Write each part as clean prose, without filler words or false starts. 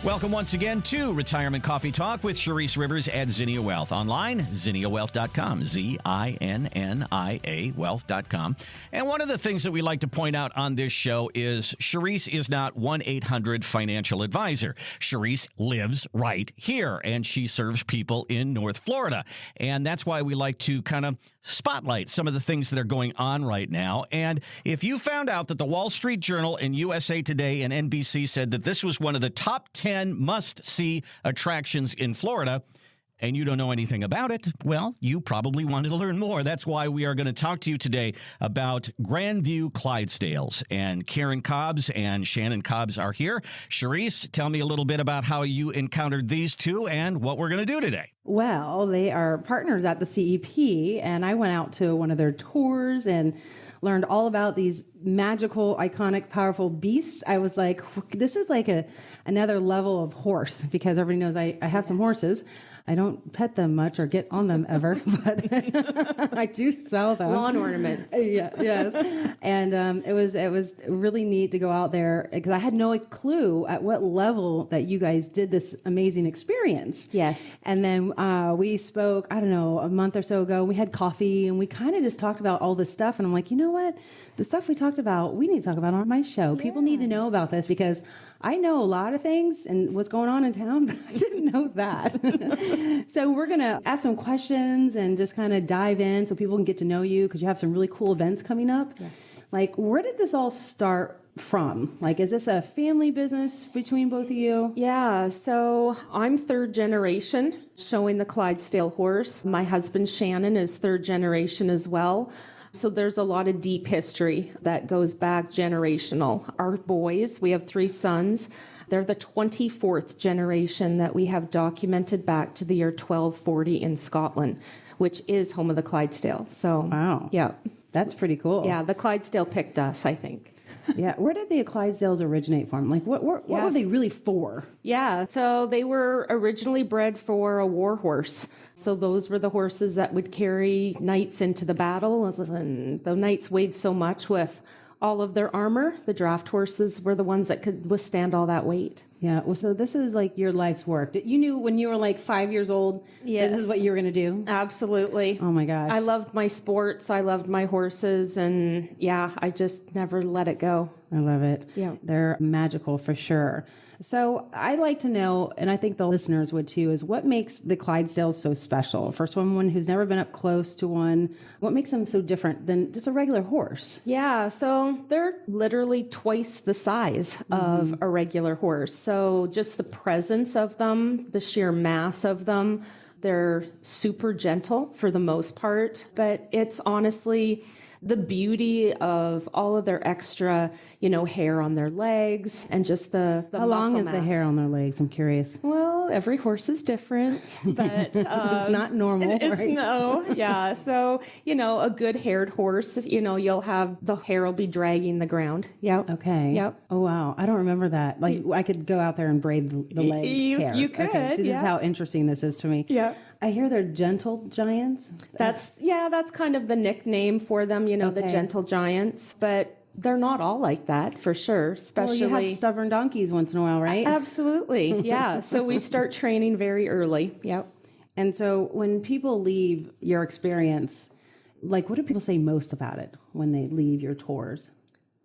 Welcome once again to Retirement Coffee Talk with Charisse Rivers at Zinnia Wealth. Online, zinniawealth.com, Zinnia wealth.com. And one of the things that we like to point out on this show is Charisse is not 1-800-financial advisor. Charisse lives right here, and she serves people in North Florida. And that's why we like to kind of spotlight some of the things that are going on right now. And if you found out that the Wall Street Journal and USA Today and NBC said that this was one of the top 10 must-see attractions in Florida, and you don't know anything about it, well, you probably wanted to learn more. That's why we are going to talk to you today about Grandview Clydesdales. And Karen Cobbs and Shannon Cobbs are here. Charisse, tell me a little bit about how you encountered these two and what we're going to do today. Well, they are partners at the CEP, and I went out to one of their tours and learned all about these magical, iconic, powerful beasts. I was like, this is like another level of horse, because everybody knows I have some horses. I don't pet them much or get on them ever, but I do sell them. Lawn ornaments. Yeah, yes. And it was really neat to go out there, because I had no clue at what level that you guys did this amazing experience. Yes. And then we spoke, I don't know, a month or so ago. We had coffee and we kind of just talked about all this stuff. And I'm like, you know what? The stuff we talked about, we need to talk about on my show. Yeah. People need to know about this, because I know a lot of things and what's going on in town, but I didn't know that. So we're going to ask some questions and just kind of dive in so people can get to know you, because you have some really cool events coming up. Yes. Like, where did this all start from? Like, is this a family business between both of you? Yeah, so I'm third generation showing the Clydesdale horse. My husband Shannon is third generation as well. So there's a lot of deep history that goes back generational. Our boys, we have 3 sons. They're the 24th generation that we have documented back to the year 1240 in Scotland, which is home of the Clydesdale. So, wow. Yeah. That's pretty cool. Yeah, the Clydesdale picked us, I think. Yeah. Where did the Clydesdales originate from? Like, what were they really for? Yeah, so they were originally bred for a war horse. So those were the horses that would carry knights into the battle. And the knights weighed so much with all of their armor. The draft horses were the ones that could withstand all that weight. Yeah. Well, so this is like your life's work. You knew when you were like 5 years old, yes, this is what you were going to do? Absolutely. Oh my gosh. I loved my sports. I loved my horses. And yeah, I just never let it go. I love it. Yeah. They're magical for sure. So I'd like to know, and I think the listeners would too, is what makes the Clydesdales so special? For someone who's never been up close to one, what makes them so different than just a regular horse? Yeah, so they're literally twice the size of a regular horse. So just the presence of them, the sheer mass of them, they're super gentle for the most part, but it's honestly the beauty of all of their extra, hair on their legs and just the How long is mass. the hair on their legs? I'm curious. Well, every horse is different, but it's not normal. It's right? No, yeah. So, a good haired horse, you'll have the hair will be dragging the ground. Yep. Okay. Yep. Oh, wow. I don't remember that. Like, I could go out there and braid the leg hairs. You could. Okay. See, this is how interesting this is to me. Yeah. I hear they're gentle giants. That's kind of the nickname for them, the gentle giants, but they're not all like that for sure, especially. Well, you have stubborn donkeys once in a while, right? Absolutely. Yeah. So we start training very early. Yep. And so when people leave your experience, like, what do people say most about it when they leave your tours?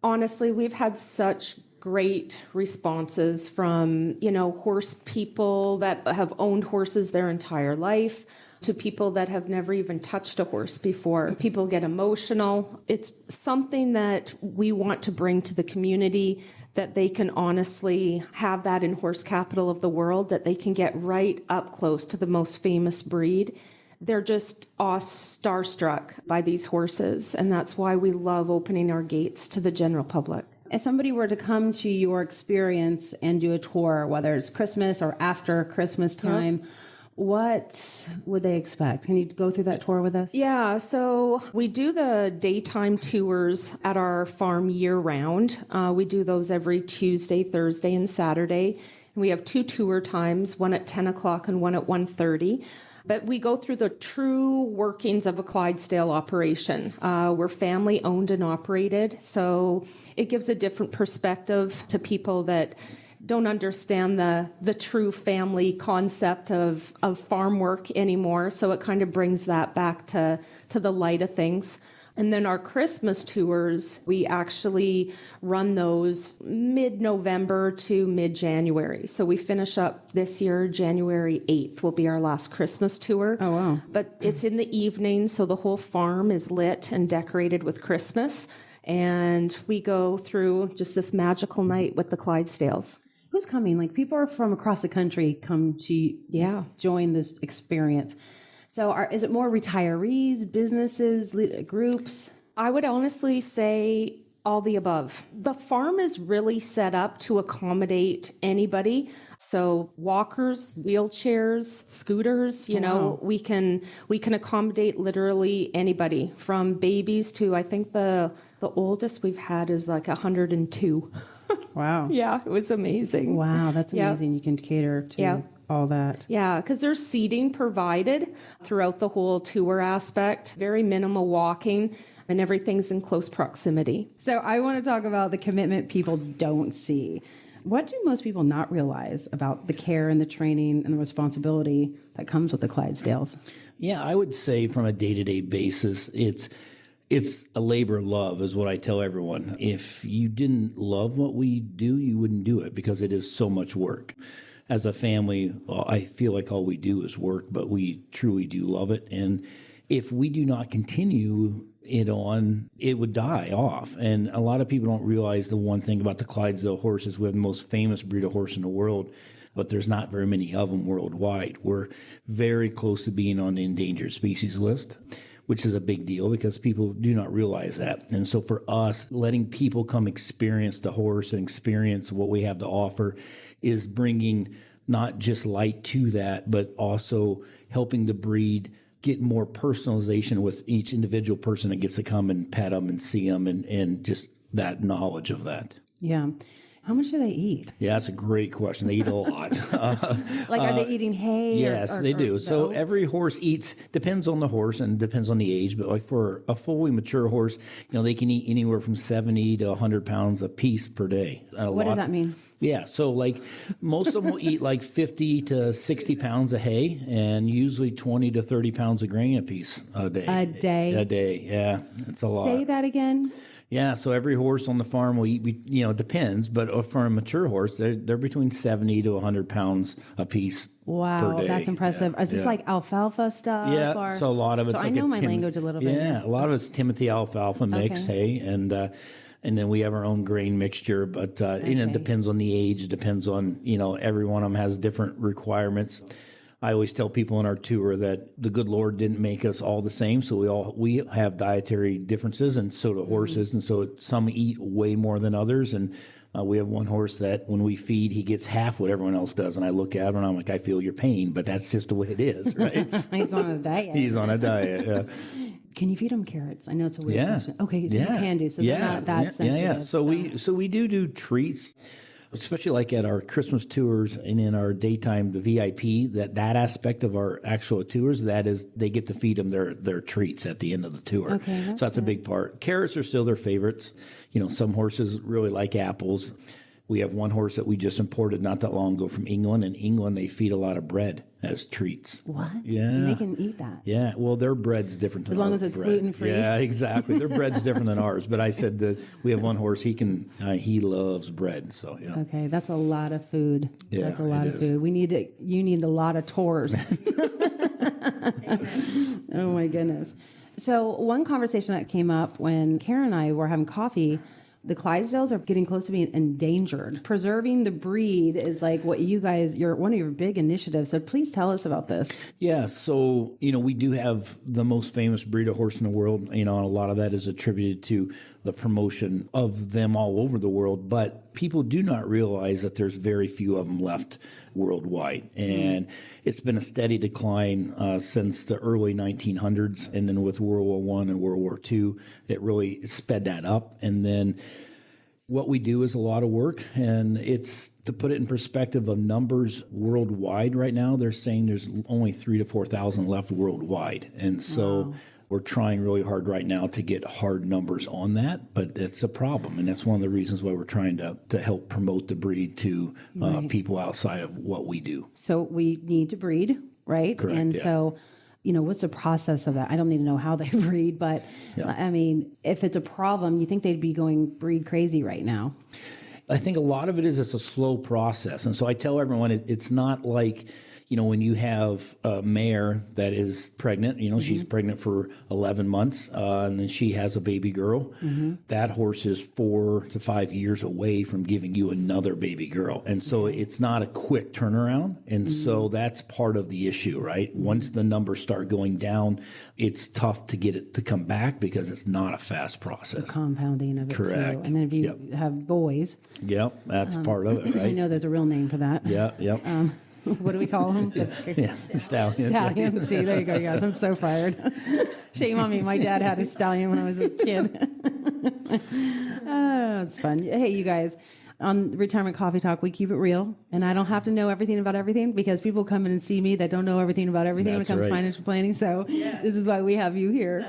Honestly, we've had such great responses from, horse people that have owned horses their entire life to people that have never even touched a horse before. People get emotional. It's something that we want to bring to the community, that they can honestly have that in horse capital of the world, that they can get right up close to the most famous breed. They're just starstruck by these horses, and that's why we love opening our gates to the general public. If somebody were to come to your experience and do a tour, whether it's Christmas or after Christmas time, what would they expect? Can you go through that tour with us? Yeah, so we do the daytime tours at our farm year round. We do those every Tuesday, Thursday, and Saturday. And we have 2 tour times, one at 10 o'clock and one at 1:30. But we go through the true workings of a Clydesdale operation. We're family owned and operated, so it gives a different perspective to people that don't understand the true family concept of farm work anymore. So it kind of brings that back to the light of things. And then our Christmas tours, we actually run those mid-November to mid-January. So we finish up this year, January 8th will be our last Christmas tour. Oh, wow. But it's in the evening, so the whole farm is lit and decorated with Christmas. And we go through just this magical night with the Clydesdales. Who's coming? Like, people are from across the country come to join this experience. So is it more retirees, businesses, groups? I would honestly say all the above. The farm is really set up to accommodate anybody. So walkers, wheelchairs, scooters, you know, we can accommodate literally anybody, from babies to, I think the oldest we've had is like 102. Wow. Yeah, it was amazing. Wow, that's amazing. You can cater to all that. Yeah, because there's seating provided throughout the whole tour aspect, very minimal walking, and everything's in close proximity. So I want to talk about the commitment people don't see. What do most people not realize about the care and the training and the responsibility that comes with the Clydesdales? Yeah, I would say from a day-to-day basis, it's a labor of love is what I tell everyone. If you didn't love what we do, you wouldn't do it, because it is so much work. As a family, I feel like all we do is work, but we truly do love it. And if we do not continue it on, it would die off. And a lot of people don't realize the one thing about the Clydesdale horses. We have the most famous breed of horse in the world, but there's not very many of them worldwide. We're very close to being on the endangered species list, which is a big deal because people do not realize that. And so for us, letting people come experience the horse and experience what we have to offer is bringing not just light to that, but also helping the breed get more personalization with each individual person that gets to come and pet them and see them, and just that knowledge of that. Yeah. How much do they eat? Yeah, that's a great question. They eat a lot. Like, are they eating hay? Yes, they do. So oats? every horse eats, depends on the horse and depends on the age, but like for a fully mature horse, they can eat anywhere from 70 to 100 pounds a piece per day. What does that mean? Yeah, so like most of them will eat like 50 to 60 pounds of hay and usually 20 to 30 pounds of grain a piece a day. A day? A day, yeah. It's a lot. Say that again. Yeah, so every horse on the farm will eat, it depends, but for a mature horse, they're between 70 to 100 pounds a piece per day. That's impressive. Is this like alfalfa stuff? Yeah, so a lot of it's so like I know my language a little bit. Yeah, a lot of it's Timothy alfalfa mix, hay, and then we have our own grain mixture, but it depends on the age, it depends on, every one of them has different requirements. I always tell people in our tour that the good Lord didn't make us all the same, so we have dietary differences, and so do horses, and so some eat way more than others, and we have one horse that when we feed, he gets half what everyone else does, and I look at him and I'm like, I feel your pain, but that's just the way it is, right? He's on a diet. He's on a diet, yeah. Can you feed them carrots? I know it's a weird question. Okay, so you can do, so they're not that sensitive. Yeah. So we do treats, especially like at our Christmas tours and in our daytime, the VIP, that aspect of our actual tours, that is, they get to feed them their treats at the end of the tour. Okay, so that's a big part. Carrots are still their favorites. Some horses really like apples. We have one horse that we just imported not that long ago from England. In England, they feed a lot of bread as treats. What? Yeah. And they can eat that? Yeah. Well, their bread's different than ours. As long as it's gluten-free? Yeah, exactly. Their bread's different than ours. But I said that we have one horse, he loves bread. So, yeah. Okay, that's a lot of food. Yeah, that's a lot of food. You need a lot of tours. Oh, my goodness. So one conversation that came up when Karen and I were having coffee, the Clydesdales are getting close to being endangered. Preserving the breed is like what one of your big initiatives. So please tell us about this. Yeah. So, we do have the most famous breed of horse in the world, and a lot of that is attributed to the promotion of them all over the world. But people do not realize that there's very few of them left worldwide. And it's been a steady decline since the early 1900s. And then with World War I and World War II, it really sped that up. And then what we do is a lot of work, and it's, to put it in perspective of numbers worldwide right now, they're saying there's only 3,000 to 4,000 left worldwide. And so we're trying really hard right now to get hard numbers on that, but it's a problem. And that's one of the reasons why we're trying to help promote the breed to people outside of what we do. So we need to breed, right? Correct, and so, what's the process of that? I don't need to know how they breed, but I mean, if it's a problem, you think they'd be going breed crazy right now? I think a lot of it is it's a slow process. And so I tell everyone it's not like, when you have a mare that is pregnant, she's pregnant for 11 months, and then she has a baby girl. That horse is 4 to 5 years away from giving you another baby girl. And so it's not a quick turnaround. And so that's part of the issue, right? Once the numbers start going down, it's tough to get it to come back because it's not a fast process. The compounding of it, Correct. too. And then if you have boys. Yep, that's part of it, right? I know there's a real name for that. Yep. What do we call them? Stallions. Stallions. See, there you go, guys. I'm so fired. Shame on me. My dad had a stallion when I was a kid. Oh, it's fun. Hey, you guys. On Retirement Coffee Talk, we keep it real, and I don't have to know everything about everything because people come in and see me that don't know everything about everything when it comes to financial planning. So this is why we have you here.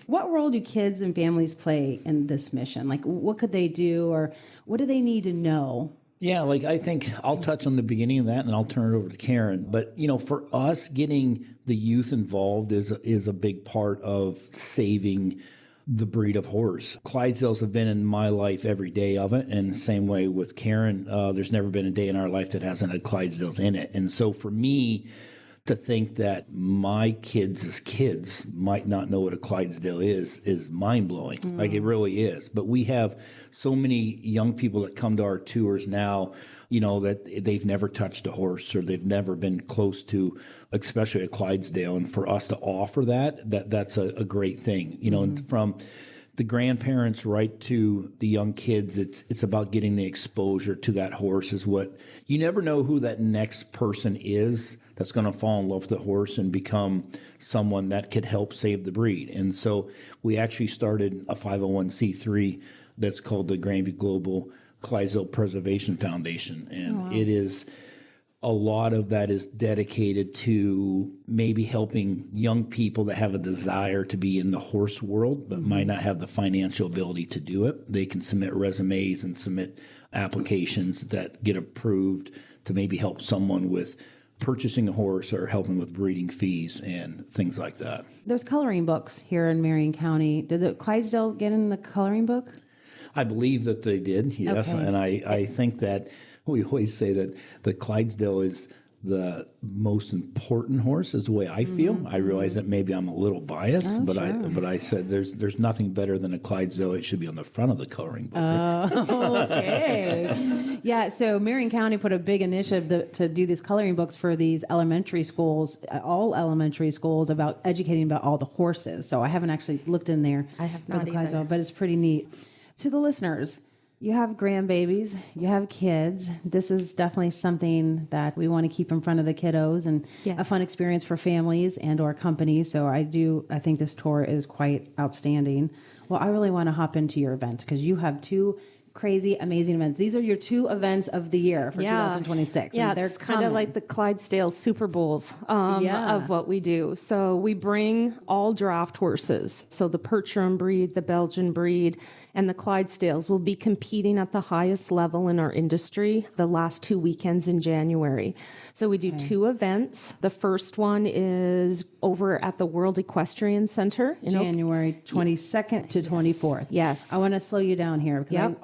What role do kids and families play in this mission? Like, what could they do, or what do they need to know? Yeah, I think I'll touch on the beginning of that and I'll turn it over to Karen. But, for us, getting the youth involved is a big part of saving the breed of horse. Clydesdales have been in my life every day of it. And the same way with Karen, there's never been a day in our life that hasn't had Clydesdales in it. And so for me, to think that my kids' kids might not know what a Clydesdale is mind-blowing. Like, it really is. But we have so many young people that come to our tours now, that they've never touched a horse or they've never been close to, especially a Clydesdale. And for us to offer that's a great thing. And from the grandparents right to the young kids, it's about getting the exposure to that horse. Is what you never know who that next person is that's going to fall in love with the horse and become someone that could help save the breed. And so we actually started a 501c3 that's called the Grandview Global Clydesdale Preservation Foundation. And it is a lot of that is dedicated to maybe helping young people that have a desire to be in the horse world but might not have the financial ability to do it. They can submit resumes and submit applications that get approved to maybe help someone with purchasing a horse or helping with breeding fees and things like that. There's coloring books here in Marion County. Did the Clydesdale get in the coloring book? I believe that they did, yes. Okay. And I think that we always say that the Clydesdale is the most important horse, is the way I feel. I realize that maybe I'm a little biased, but I said there's nothing better than a Clydesdale. It should be on the front of the coloring book. Okay. Yeah, so Marion County put a big initiative to do these coloring books for these elementary schools, all elementary schools, about educating about all the horses. So I haven't actually looked in there. I have for not the Clydesdale, either. but it's pretty neat. To the listeners, you have grandbabies, you have kids. This is definitely something that we want to keep in front of the kiddos and a fun experience for families and or companies. So I think this tour is quite outstanding. Well, I really want to hop into your events because you have two crazy, amazing events. These are your two events of the year for 2026. Yeah, and it's kind of like the Clydesdale Super Bowls of what we do. So we bring all draft horses. So the Percheron breed, the Belgian breed, and the Clydesdales will be competing at the highest level in our industry the last 2 weekends in January. So we do two events. The first one is over at the World Equestrian Center in January 22nd to 24th. Yes. I want to slow you down here because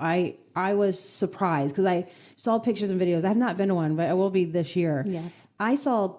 I was surprised because I saw pictures and videos. I've not been to one, but I will be this year. Yes. I saw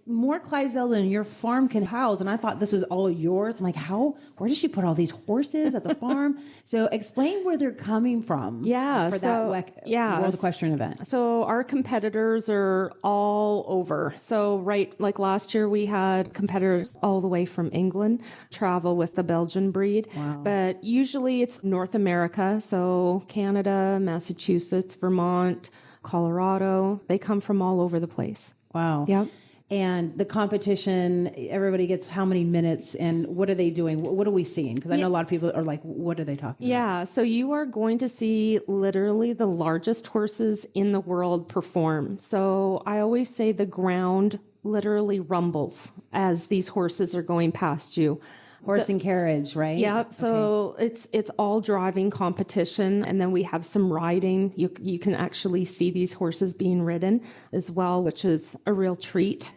more Clydesdale than your farm can house, and I thought this was all yours. I'm like, where does she put all these horses at the farm? So explain where they're coming from. Yeah. For that World Equestrian event. So our competitors are all over. So like last year we had competitors all the way from England travel with the Belgian breed. Wow. But usually it's North America. So Canada, Massachusetts, Vermont, Colorado. They come from all over the place. Wow. Yep. And the competition, everybody gets how many minutes, and what are they doing? What are we seeing? Because I know a lot of people are like, what are they talking about? Yeah, so you are going to see literally the largest horses in the world perform. So I always say the ground literally rumbles as these horses are going past you. Horse and carriage, right? Yep. So it's all driving competition, and then we have some riding. You can actually see these horses being ridden as well, which is a real treat.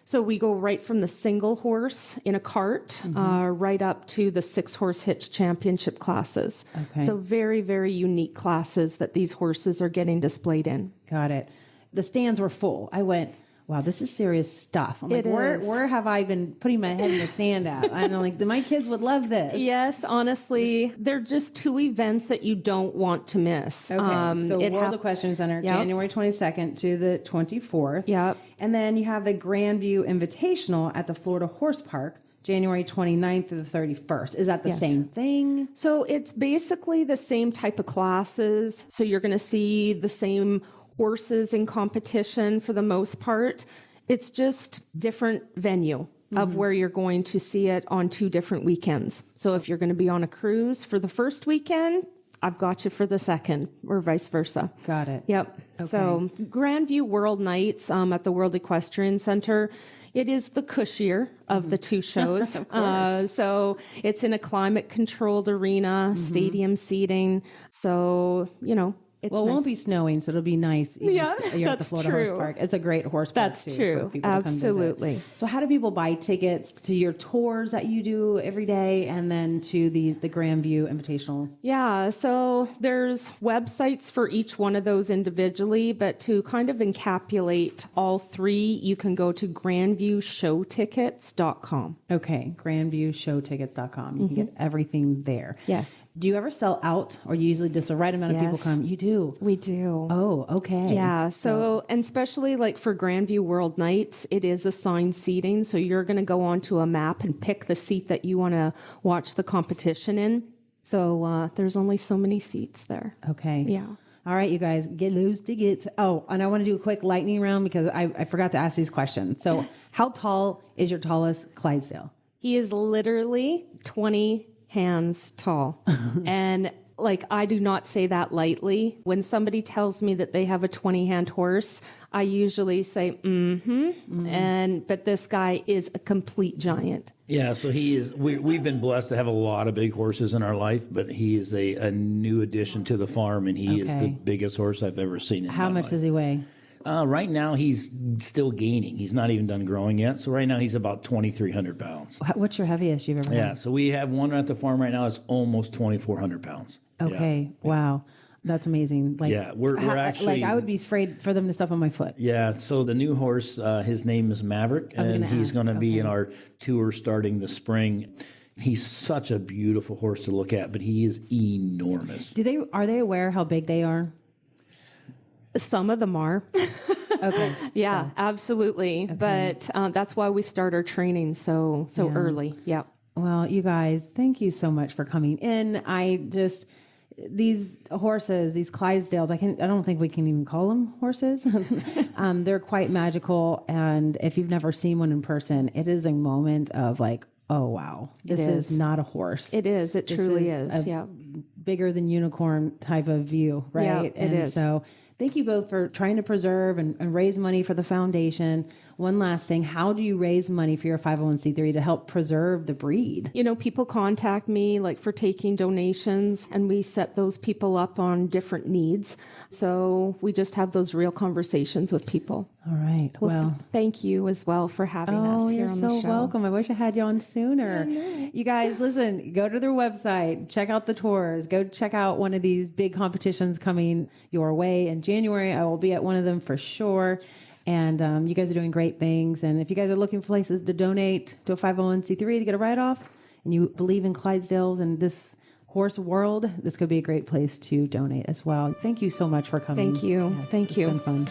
So we go right from the single horse in a cart right up to the 6-horse hitch championship classes. Okay. So very, very unique classes that these horses are getting displayed in. Got it. The stands were full. I went, wow, this is serious stuff. I'm like, where have I been putting my head in the sand at? And I'm like, my kids would love this. Yes, honestly, they're just 2 events that you don't want to miss. Okay, so World Equestrian Center, January 22nd to the 24th. Yep. And then you have the Grandview Invitational at the Florida Horse Park, January 29th through the 31st. Is that the same thing? So it's basically the same type of classes. So you're going to see the same horses in competition for the most part. It's just different venue of where you're going to see it on 2 different weekends. So if you're going to be on a cruise for the first weekend, I've got you for the second, or vice versa. Got it. Yep. Okay. So Grandview World Nights at the World Equestrian Center, it is the cushier of the 2 shows. So it's in a climate-controlled arena, stadium seating. So, it's It won't be snowing, so it'll be nice. Yeah, you're at the that's Florida true. Horse Park. It's a great horse park. That's too, true. for people to come visit. Absolutely. So how do people buy tickets to your tours that you do every day, and then to the Grandview Invitational? Yeah, so there's websites for each one of those individually, but to kind of encapsulate all 3, you can go to grandviewshowtickets.com. Okay, grandviewshowtickets.com. You can get everything there. Yes. Do you ever sell out, or usually just the right amount of people come? You do. We do. Oh, okay. Yeah. So, and especially like for Grandview World Nights, it is assigned seating. So you're going to go onto a map and pick the seat that you want to watch the competition in. So there's only so many seats there. Okay. Yeah. All right, you guys, get those tickets. Oh, and I want to do a quick lightning round because I forgot to ask these questions. So how tall is your tallest Clydesdale? He is literally 20 hands tall. And I do not say that lightly. When somebody tells me that they have a 20-hand horse, I usually say, but this guy is a complete giant. Yeah, so he is. We've been blessed to have a lot of big horses in our life, but he is a new addition to the farm, and he is the biggest horse I've ever seen in How my much life. does he weigh? Right now, he's still gaining. He's not even done growing yet. So right now, he's about 2,300 pounds. What's your heaviest you've ever had? Yeah, so we have one at the farm right now that's almost 2,400 pounds. Okay, wow. That's amazing. We're actually... I would be afraid for them to step on my foot. Yeah, so the new horse, his name is Maverick, and he's going to be in our tour starting the spring. He's such a beautiful horse to look at, but he is enormous. Are they aware how big they are? Some of them are. Okay. Yeah, absolutely. Okay. But that's why we start our training so early. Yeah. Well, you guys, thank you so much for coming in. These horses, these Clydesdales, I don't think we can even call them horses. They're quite magical. And if you've never seen one in person, it is a moment of oh, wow, this is not a horse. It is. It truly is. Yeah. Bigger than unicorn type of view, right? Yeah, it is. So thank you both for trying to preserve and raise money for the foundation. One last thing, how do you raise money for your 501c3 to help preserve the breed? People contact me for taking donations, and we set those people up on different needs. So we just have those real conversations with people. All right. Well, thank you as well for having us here on the show. You're so welcome. I wish I had you on sooner. You guys, listen, go to their website, check out the tours, go check out one of these big competitions coming your way in January. I will be at one of them for sure. And you guys are doing great things. And if you guys are looking for places to donate to a 501c3 to get a write-off, and you believe in Clydesdales and this horse world, this could be a great place to donate as well. Thank you so much for coming. Thank you. It's been fun.